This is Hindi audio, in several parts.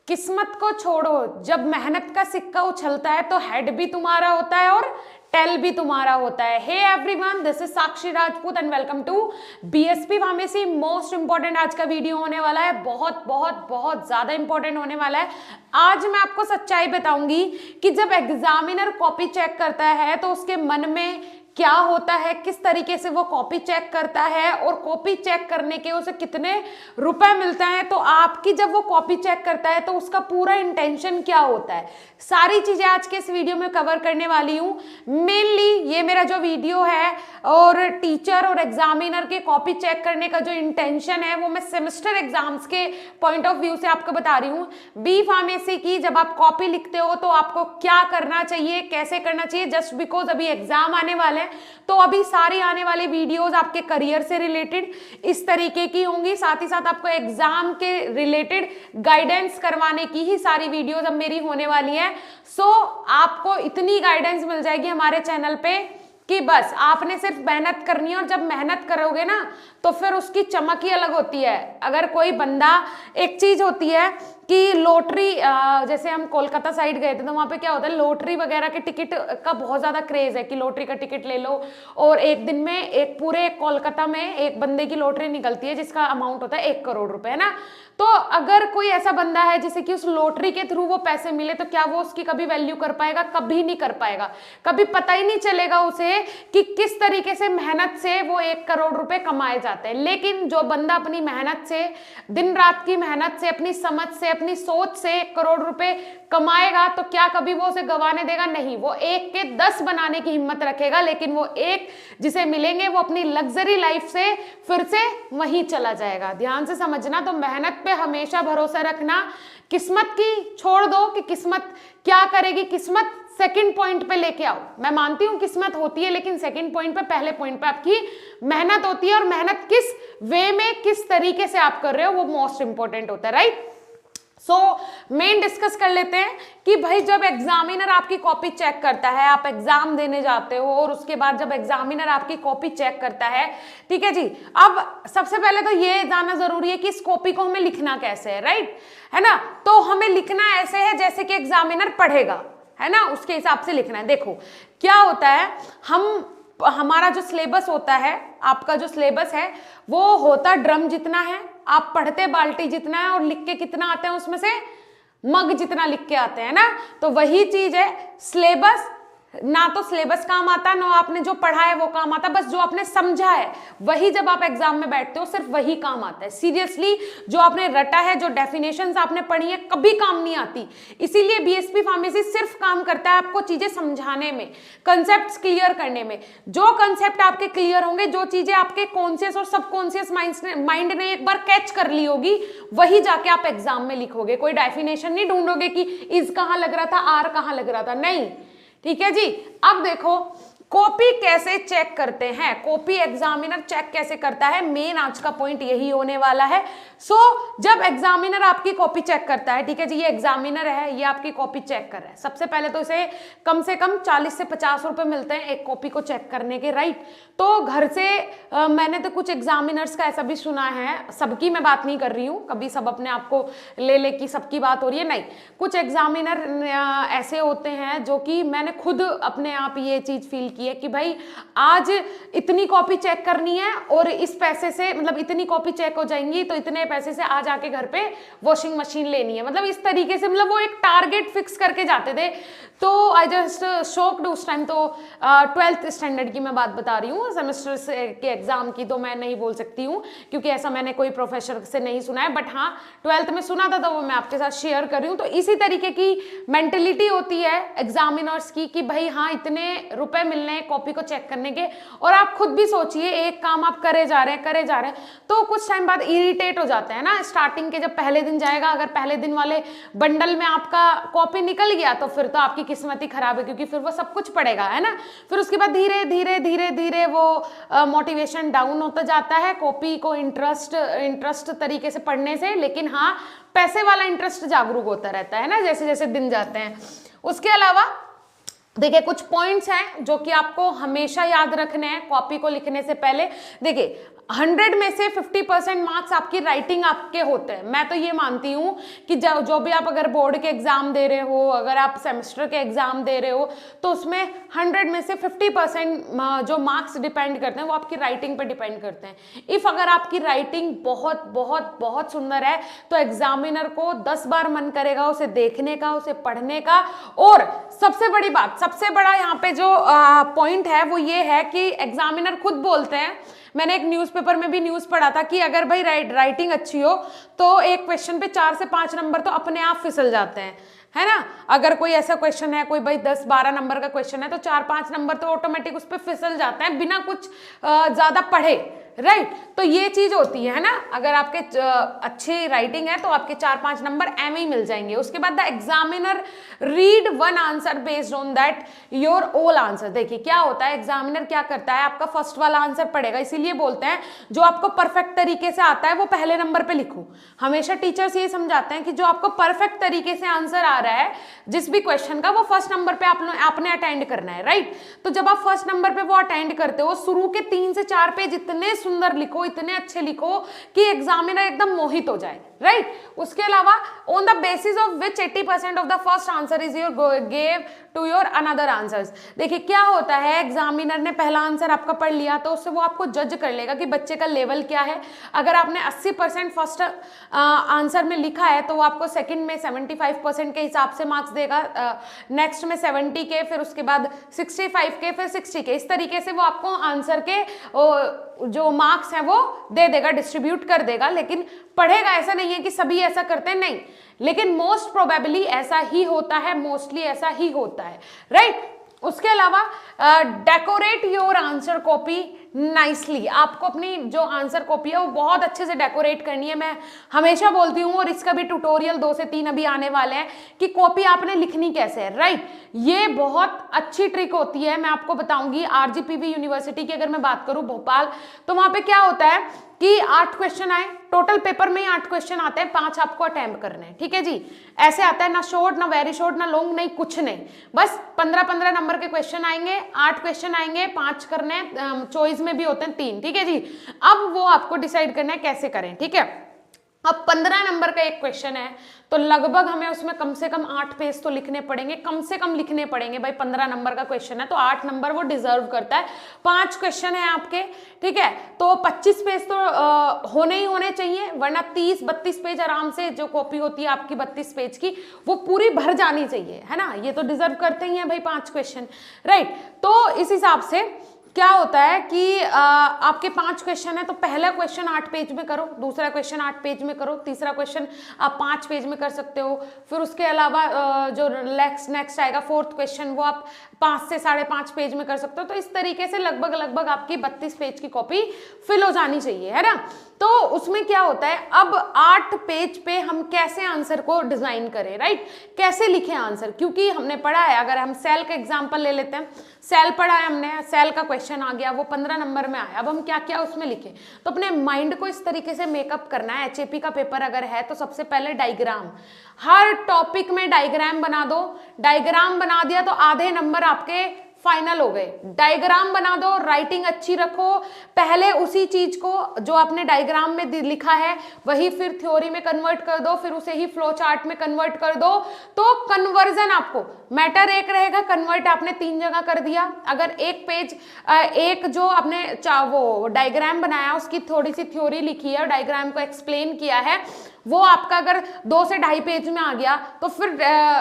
किस्मत को छोड़ो, जब मेहनत का सिक्का उछलता है तो हेड भी तुम्हारा होता है और टेल भी तुम्हारा होता है। Hey everyone, this is Sakshi Rajput and welcome to BSP pharmacy. Most important आज का वीडियो होने वाला है, बहुत बहुत बहुत ज्यादा इंपॉर्टेंट होने वाला है। आज मैं आपको सच्चाई बताऊंगी कि जब एग्जामिनर कॉपी चेक करता है तो उसके मन में क्या होता है, किस तरीके से वो कॉपी चेक करता है और कॉपी चेक करने के उसे कितने रुपए मिलते हैं। तो आपकी जब वो कॉपी चेक करता है तो उसका पूरा इंटेंशन क्या होता है, सारी चीजें आज के इस वीडियो में कवर करने वाली हूं। मेनली ये मेरा जो वीडियो है और टीचर और एग्जामिनर के कॉपी चेक करने का जो इंटेंशन है वो मैं सेमेस्टर एग्जाम्स के पॉइंट ऑफ व्यू से आपको बता रही हूँ। बी फार्मेसी की जब आप कॉपी लिखते हो तो आपको क्या करना चाहिए, कैसे करना चाहिए, जस्ट बिकॉज अभी एग्जाम आने वाले हैं तो अभी सारी आने वाली वीडियोस आपके करियर से रिलेटेड इस तरीके की होंगी। साथ ही साथ आपको एग्जाम के रिलेटेड गाइडेंस करवाने की ही सारी वीडियोस अब मेरी होने वाली है। सो आपको इतनी गाइडेंस मिल जाएगी हमारे चैनल पे कि बस आपने सिर्फ मेहनत करनी है और जब मेहनत करोगे ना तो फिर उसकी चमक ही अलग होती है। अगर कोई बंदा, एक चीज होती है कि लॉटरी, जैसे हम कोलकाता साइड गए थे तो वहां पे क्या होता है, लॉटरी वगैरह के टिकट का बहुत ज्यादा क्रेज है कि लॉटरी का टिकट ले लो और एक दिन में एक पूरे कोलकाता में एक बंदे की लॉटरी निकलती है जिसका अमाउंट होता है 1 करोड़ रुपए, है ना। तो अगर कोई ऐसा बंदा है जिसे कि उस लॉटरी के थ्रू वो पैसे मिले तो क्या वो उसकी कभी वैल्यू कर पाएगा? कभी नहीं कर पाएगा। कभी पता ही नहीं चलेगा उसे कि किस तरीके से मेहनत से वो 1 करोड़ रुपए कमाए जाते हैं। लेकिन जो बंदा अपनी मेहनत से, दिन रात की मेहनत से, अपनी समझ से, अपनी सोच से 1 करोड़ रुपए कमाएगा तो क्या कभी वो उसे गंवाने देगा? नहीं, वो 1 के 10 बनाने की हिम्मत रखेगा। लेकिन वो 1 जिसे मिलेंगे वो अपनी लग्जरी लाइफ से फिर से वहीं चला जाएगा। ध्यान से समझना, तो मेहनत पे हमेशा भरोसा रखना। किस्मत की छोड़ दो कि किस्मत क्या करेगी, किस्मत सेकंड पॉइंट पे लेके आओ। मैं मानती हूं किस्मत होती है लेकिन सेकंड पॉइंट पे, पहले पॉइंट पे आपकी मेहनत होती है और मेहनत किस वे में, किस तरीके से आप कर रहे हो वो मोस्ट इंपॉर्टेंट होता है, राइट। सो मेन डिस्कस कर लेते हैं कि भाई जब एग्जामिनर आपकी कॉपी चेक करता है, आप एग्जाम देने जाते हो और उसके बाद जब एग्जामिनर आपकी कॉपी चेक करता है, ठीक है जी। अब सबसे पहले तो ये जानना जरूरी है कि इस कॉपी को हमें लिखना कैसे है, राइट, है ना। तो हमें लिखना ऐसे है जैसे कि एग्जामिनर पढ़ेगा, है ना, उसके हिसाब से लिखना है। देखो क्या होता है, हमारा जो सिलेबस होता है, आपका जो सिलेबस है वो होता ड्रम जितना है, आप पढ़ते बाल्टी जितना है और लिख के कितना आते हैं उसमें से मग जितना लिख के आते हैं ना। तो वही चीज है सिलेबस, ना तो सिलेबस काम आता, ना आपने जो पढ़ा है वो काम आता, बस जो आपने समझा है वही जब आप एग्जाम में बैठते हो सिर्फ वही काम आता है। सीरियसली जो आपने रटा है, जो डेफिनेशंस आपने पढ़ी है कभी काम नहीं आती। इसीलिए बीएसपी फार्मेसी सिर्फ काम करता है आपको चीजें समझाने में, कंसेप्ट्स क्लियर करने में। जो कंसेप्ट आपके क्लियर होंगे, जो चीजें आपके कॉन्शियस और सबकॉन्शियस माइंड ने एक बार कैच कर ली होगी, वही जाके आप एग्जाम में लिखोगे। कोई डेफिनेशन नहीं ढूंढोगे कि इज कहां लग रहा था, आर कहां लग रहा था, नहीं, ठीक है जी। अब देखो कॉपी कैसे चेक करते हैं, कॉपी एग्जामिनर चेक कैसे करता है, मेन आज का पॉइंट यही होने वाला है। जब एग्जामिनर आपकी कॉपी चेक करता है, ठीक है जी, ये एग्जामिनर है, ये आपकी कॉपी चेक कर रहा है। सबसे पहले तो इसे कम से कम 40 से 50 रुपए मिलते हैं एक कॉपी को चेक करने के, राइट। तो घर से मैंने तो कुछ एग्जामिनर्स का ऐसा भी सुना है, सबकी मैं बात नहीं कर रही हूँ, कभी सब अपने आप को ले ले कि सबकी बात हो रही है, नहीं। कुछ एग्जामिनर ऐसे होते हैं जो कि मैंने खुद अपने आप ये चीज फील की है कि भाई आज इतनी कॉपी चेक करनी है और इस पैसे से, मतलब इतनी कॉपी चेक हो जाएंगी तो इतने पैसे से आज आके घर पे वॉशिंग मशीन लेनी है, मतलब इस तरीके से, मतलब वो एक टारगेट फिक्स करके जाते थे। तो आई जस्ट शॉक्ड उस टाइम। तो 12th स्टैंडर्ड की मैं बात बता रही हूँ, सेमेस्टर के एग्जाम की तो मैं नहीं बोल सकती हूँ क्योंकि ऐसा मैंने कोई प्रोफेसर से नहीं सुना है, बट हाँ 12th में सुना था तो वो मैं आपके साथ शेयर कर रही हूँ। तो इसी तरीके की मेंटेलिटी होती है एग्जामिनर्स की कि भाई हाँ इतने रुपए मिलने हैं कॉपी को चेक करने के। और आप खुद भी सोचिए, एक काम आप करे जा रहे हैं तो कुछ टाइम बाद इरिटेट हो जाते हैं ना। स्टार्टिंग के जब पहले दिन जाएगा, अगर पहले दिन वाले बंडल में आपका कॉपी निकल गया तो फिर तो आपकी किस्मत ही खराब है क्योंकि फिर वो सब कुछ पड़ेगा, है ना। फिर उसके बाद धीरे धीरे धीरे धीरे वो मोटिवेशन डाउन होता जाता है कॉपी को इंटरेस्ट तरीके से पढ़ने से। लेकिन हाँ पैसे वाला इंटरेस्ट जागरूक होता रहता है ना जैसे जैसे दिन जाते हैं। उसके अलावा देखिए कुछ पॉइंट्स हैं जो कि आपको हमेशा याद रखने हैं कॉपी को लिखने से पहले। देखिए 100 में से 50% मार्क्स आपकी राइटिंग आपके होते हैं। मैं तो ये मानती हूँ कि जो भी आप अगर बोर्ड के एग्जाम दे रहे हो, अगर आप सेमेस्टर के एग्जाम दे रहे हो, तो उसमें 100 में से 50% जो मार्क्स डिपेंड करते हैं वो आपकी राइटिंग पे डिपेंड करते हैं। इफ अगर आपकी राइटिंग बहुत बहुत बहुत सुंदर है तो एग्जामिनर को 10 बार मन करेगा उसे देखने का, उसे पढ़ने का। और सबसे बड़ी बात, सबसे बड़ा यहाँ पे जो पॉइंट है वो ये है कि एग्जामिनर खुद बोलते हैं, मैंने एक न्यूज़पेपर में भी न्यूज़ पढ़ा था कि अगर भाई राइटिंग अच्छी हो तो एक क्वेश्चन पे 4 से 5 नंबर तो अपने आप फिसल जाते हैं, है ना। अगर कोई ऐसा क्वेश्चन है, कोई भाई 10-12 नंबर का क्वेश्चन है, तो 4-5 नंबर तो ऑटोमेटिक उस पर फिसल जाते हैं बिना कुछ ज्यादा पढ़े, राइट। तो ये चीज होती है ना, अगर आपके अच्छी राइटिंग है तो आपके 4-5 नंबर एवं ही मिल जाएंगे। उसके बाद the examiner read one answer based on that your all answer. देखिए क्या होता है, एग्जामिनर क्या करता है, आपका फर्स्ट वाला आंसर पढ़ेगा, इसीलिए बोलते हैं जो आपको परफेक्ट तरीके से आता है वो पहले नंबर पे लिखो। हमेशा टीचर्स ये समझाते हैं कि जो आपको परफेक्ट तरीके से आंसर आ रहा है जिस भी क्वेश्चन का, वो फर्स्ट नंबर पे आपने अटेंड करना है, राइट। तो जब आप फर्स्ट नंबर पे वो अटेंड करते हो, शुरू के 3 से 4 पेज इतने सुंदर लिखो, इतने अच्छे लिखो कि एग्जामिनर एकदम मोहित हो जाए, राइट। उसके अलावा on the basis of which 80% of the first answer is your gave to your another answers. देखिए क्या होता है, एग्जामिनर ने पहला आंसर आपका पढ़ लिया तो उससे वो आपको जज कर लेगा कि बच्चे का लेवल क्या है। अगर आपने 80% फर्स्ट आंसर में लिखा है तो वो आपको सेकंड में 75% के हिसाब से मार्क्स देगा, नेक्स्ट में 70 के, फिर उसके बाद 65 के, फिर 60 के। इस तरीके से वो आपको आंसर के जो मार्क्स हैं वो दे देगा, डिस्ट्रीब्यूट कर देगा। लेकिन पढ़ेगा, ऐसा नहीं है कि सभी ऐसा करते हैं, नहीं, लेकिन मोस्ट प्रोबेबली ऐसा ही होता है, मोस्टली ऐसा ही होता है, राइट। उसके अलावा decorate your answer copy nicely. आपको अपनी जो आंसर कॉपी है वो बहुत अच्छे से डेकोरेट करनी है। मैं हमेशा बोलती हूँ, और इसका भी ट्यूटोरियल 2 से 3 अभी आने वाले हैं कि कॉपी आपने लिखनी कैसे है, राइट। ये बहुत अच्छी ट्रिक होती है, मैं आपको बताऊंगी। आरजीपीवी यूनिवर्सिटी की अगर मैं बात करूँ भोपाल, तो वहां पे क्या होता है कि 8 क्वेश्चन आए, टोटल पेपर में ही 8 क्वेश्चन आते हैं, 5 आपको अटेम्प्ट करने हैं, ठीक है जी। ऐसे आता है, ना शॉर्ट, ना वेरी शॉर्ट, ना लॉन्ग, नहीं कुछ नहीं, बस 15-15 नंबर के क्वेश्चन आएंगे, 8 क्वेश्चन आएंगे, 5 करने, चॉइस में भी होते हैं 3, ठीक है जी। अब वो आपको डिसाइड करना है कैसे करें, ठीक है। अब 15 नंबर का एक क्वेश्चन है तो लगभग हमें उसमें कम से कम 8 पेज तो लिखने पड़ेंगे, कम से कम लिखने पड़ेंगे भाई। 15 नंबर का क्वेश्चन है तो 8 नंबर वो डिजर्व करता है। 5 क्वेश्चन है आपके, ठीक है, तो 25 पेज तो होने ही होने चाहिए, वरना 30-32 पेज आराम से जो कॉपी होती है आपकी 32 पेज की वो पूरी भर जानी चाहिए, है ना। ये तो डिजर्व करते ही हैं भाई 5 क्वेश्चन, राइट। तो इस हिसाब से क्या होता है कि आपके 5 क्वेश्चन है तो पहला क्वेश्चन 8 पेज में करो, दूसरा क्वेश्चन 8 पेज में करो, तीसरा क्वेश्चन आप 5 पेज में कर सकते हो। फिर उसके अलावा जो नेक्स्ट आएगा 4th क्वेश्चन, वो आप 5 से 5.5 पेज में कर सकते हो। तो इस तरीके से लगभग आपकी 32 पेज की कॉपी फिल हो जानी चाहिए, है ना। तो उसमें क्या होता है, अब 8 पेज पे हम कैसे आंसर को डिजाइन करें, राइट, कैसे लिखें आंसर। क्योंकि हमने पढ़ा है, अगर हम सेल का एग्जांपल ले लेते हैं, सेल पढ़ा है हमने, सेल का क्वेश्चन आ गया, वो 15 नंबर में आया, अब हम क्या क्या उसमें लिखें। तो अपने माइंड को इस तरीके से मेकअप करना है। एचएपी का पेपर अगर है तो सबसे पहले डायग्राम, हर टॉपिक में डायग्राम बना दो। डायग्राम बना दिया तो आधे नंबर आपके फाइनल हो गए। डायग्राम बना दो, राइटिंग अच्छी रखो, पहले उसी चीज को जो आपने डायग्राम में लिखा है वही फिर थ्योरी में कन्वर्ट कर दो, फिर उसे ही फ्लो चार्ट में कन्वर्ट कर दो। तो कन्वर्जन आपको मैटर एक रहेगा, कन्वर्ट आपने 3 जगह कर दिया। अगर एक पेज एक जो आपने वो डायग्राम बनाया उसकी थोड़ी सी थ्योरी लिखी है और डायग्राम को एक्सप्लेन किया है, वो आपका अगर 2 से 2.5 पेज में आ गया तो फिर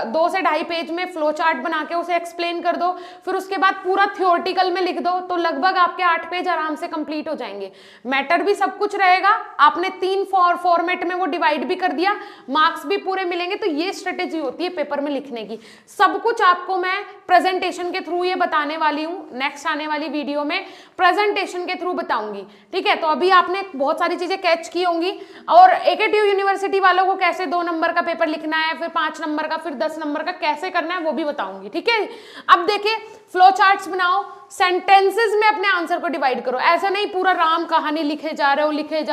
2 से 2.5 पेज में फ्लो चार्ट बना के उसे एक्सप्लेन कर दो, फिर उसके बाद पूरा थियोरटिकल में लिख दो, तो लगभग आपके 8 पेज आराम से कंप्लीट हो जाएंगे। मैटर भी सब कुछ रहेगा, आपने 3 फॉर्मेट में वो डिवाइड भी कर दिया, मार्क्स भी पूरे मिलेंगे। तो ये स्ट्रेटेजी होती है पेपर में लिखने की। सब कुछ आपको मैं प्रेजेंटेशन के थ्रू ये बताने वाली हूँ, नेक्स्ट आने वाली वीडियो में प्रेजेंटेशन के थ्रू बताऊंगी, ठीक है। तो अभी आपने बहुत सारी चीजें कैच की होंगी, और एकेटीयू यूनिवर्सिटी वालों को कैसे 2 नंबर का पेपर लिखना है, फिर 5 नंबर का, फिर 10 नंबर का कैसे करना है वो भी बताऊंगी, ठीक है। अब देखिए, फ्लो चार्ट्स बनाओ, सेंटेंसेस में अपने आंसर को डिवाइड करो। ऐसा नहीं पूरा राम कहानी लिखे जा रहे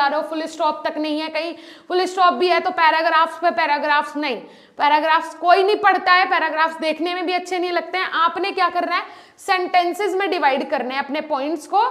हो, फुल स्टॉप तक नहीं है, कहीं फुल स्टॉप भी है तो पैराग्राफ्स पे पैराग्राफ्स नहीं, पैराग्राफ्स कोई नहीं पढ़ता है, पैराग्राफ्स देखने में भी अच्छे नहीं लगते हैं। आपने क्या करना है, सेंटेंसेस में डिवाइड करने हैं अपने पॉइंट्स को,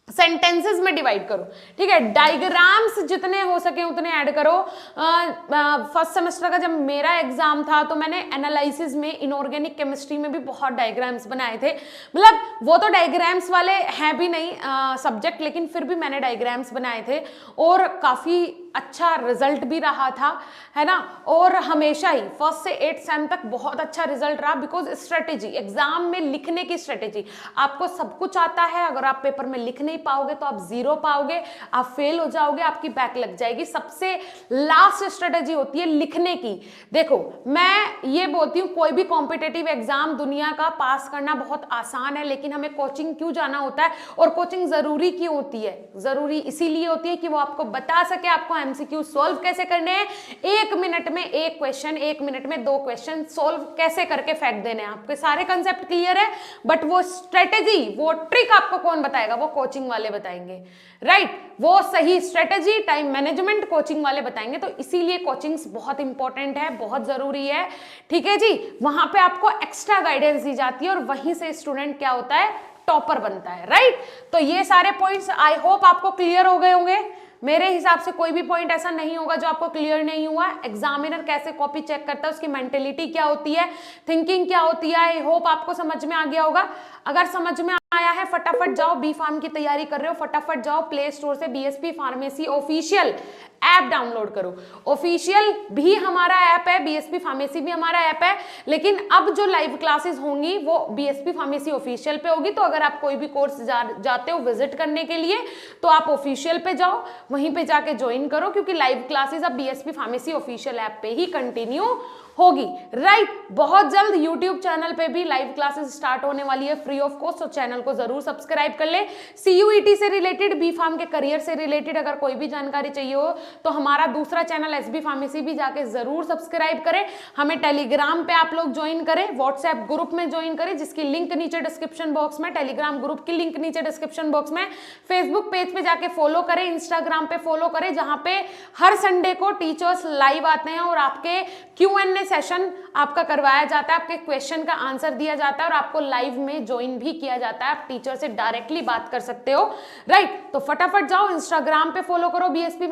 सेंटेंसेस में डिवाइड करो, ठीक है। डायग्राम्स जितने हो सके उतने ऐड करो। फर्स्ट सेमेस्टर का जब मेरा एग्जाम था तो मैंने एनालिसिस में, इनऑर्गेनिक केमिस्ट्री में भी बहुत डायग्राम्स बनाए थे। मतलब वो तो डायग्राम्स वाले हैं भी नहीं सब्जेक्ट, लेकिन फिर भी मैंने डायग्राम्स बनाए थे और काफ़ी अच्छा रिजल्ट भी रहा था, है ना। और हमेशा ही फर्स्ट से 8 सेम तक बहुत अच्छा रिजल्ट रहा, बिकॉज स्ट्रेटेजी, एग्जाम में लिखने की स्ट्रेटेजी। आपको सब कुछ आता है, अगर आप पेपर में लिख नहीं पाओगे तो आप 0 पाओगे, आप फेल हो जाओगे, आपकी बैक लग जाएगी। सबसे लास्ट स्ट्रेटेजी होती है लिखने की। देखो मैं ये बोलती हूँ, कोई भी कॉम्पिटेटिव एग्जाम दुनिया का पास करना बहुत आसान है, लेकिन हमें कोचिंग क्यों जाना होता है और कोचिंग जरूरी क्यों होती है? जरूरी इसीलिए होती है कि वो आपको बता सके आपको एमसीक्यू सॉल्व कैसे करने हैं, 1 मिनट में 1 क्वेश्चन, 1 मिनट में 2 क्वेश्चन सॉल्व कैसे करके फेंक देने हैं। आपके सारे कंसेप्ट क्लियर है, बट वो स्ट्रेटेजी, वो ट्रिक आपको कौन बताएगा? वो कोचिंग वाले बताएंगे, राइट। वो सही स्ट्रेटेजी, टाइम मैनेजमेंट कोचिंग वाले बताएंगे। तो इसीलिए कोचिंग्स बहुत इंपॉर्टेंट है, बहुत जरूरी है, ठीक है जी। वहां पे आपको एक्स्ट्रा गाइडेंस दी जाती है और वहीं से स्टूडेंट क्या होता है? टॉपर बनता है, राइट। तो ये सारे पॉइंट्स आई होप आपको क्लियर हो गए होंगे। मेरे हिसाब से कोई भी पॉइंट ऐसा नहीं होगा जो आपको क्लियर नहीं हुआ। एग्जामिनर कैसे कॉपी चेक करता है, उसकी मेंटेलिटी क्या होती है, थिंकिंग क्या होती है, आई होप आपको समझ में आ गया होगा। अगर समझ में आया है फटाफट जाओ, बी फार्म की तैयारी कर रहे हो फटाफट जाओ प्ले स्टोर से BSP pharmacy official app download करो। ऑफिशियल भी हमारा ऐप है, बीएसपी फार्मेसी भी हमारा ऐप है, लेकिन अब जो लाइव क्लासेस होंगी वो बीएसपी फार्मेसी ऑफिशियल पे होगी। तो अगर आप कोई भी कोर्स जाते हो विजिट करने के लिए तो आप ऑफिशियल पे जाओ, वहीं पे जाके ज्वाइन करो, क्योंकि लाइव क्लासेस अब बीएसपी फार्मेसी ऑफिशियल ऐप पे ही कंटिन्यू होगी, राइट। बहुत जल्द यूट्यूब चैनल पे भी लाइव क्लासेस स्टार्ट होने वाली है फ्री ऑफ कॉस्ट, तो चैनल को जरूर सब्सक्राइब कर ले। सीयूईटी से रिलेटेड, बी फार्म के करियर से रिलेटेड अगर कोई भी जानकारी चाहिए हो तो हमारा दूसरा चैनल एसबी फार्मेसी भी जाके जरूर सब्सक्राइब करें। हमें टेलीग्राम पे आप लोग ज्वाइन करें, व्हाट्सएप ग्रुप में ज्वाइन करें जिसकी लिंक नीचे डिस्क्रिप्शन बॉक्स में, टेलीग्राम ग्रुप की लिंक नीचे डिस्क्रिप्शन बॉक्स में, फेसबुक पेज पे जाके फॉलो करें, इंस्टाग्राम पे फॉलो करें, जहां पे हर संडे को टीचर्स लाइव आते हैं और आपके Q&A सेशन आपका करवाया जाता है, आपके क्वेश्चन का आंसर दिया जाता है और आपको लाइव में ज्वाइन भी किया जाता है। आप टीचर से डायरेक्टली बात कर सकते हो, राइट। तो फटाफट जाओ इंस्टाग्राम पे फॉलो करो बीएसपी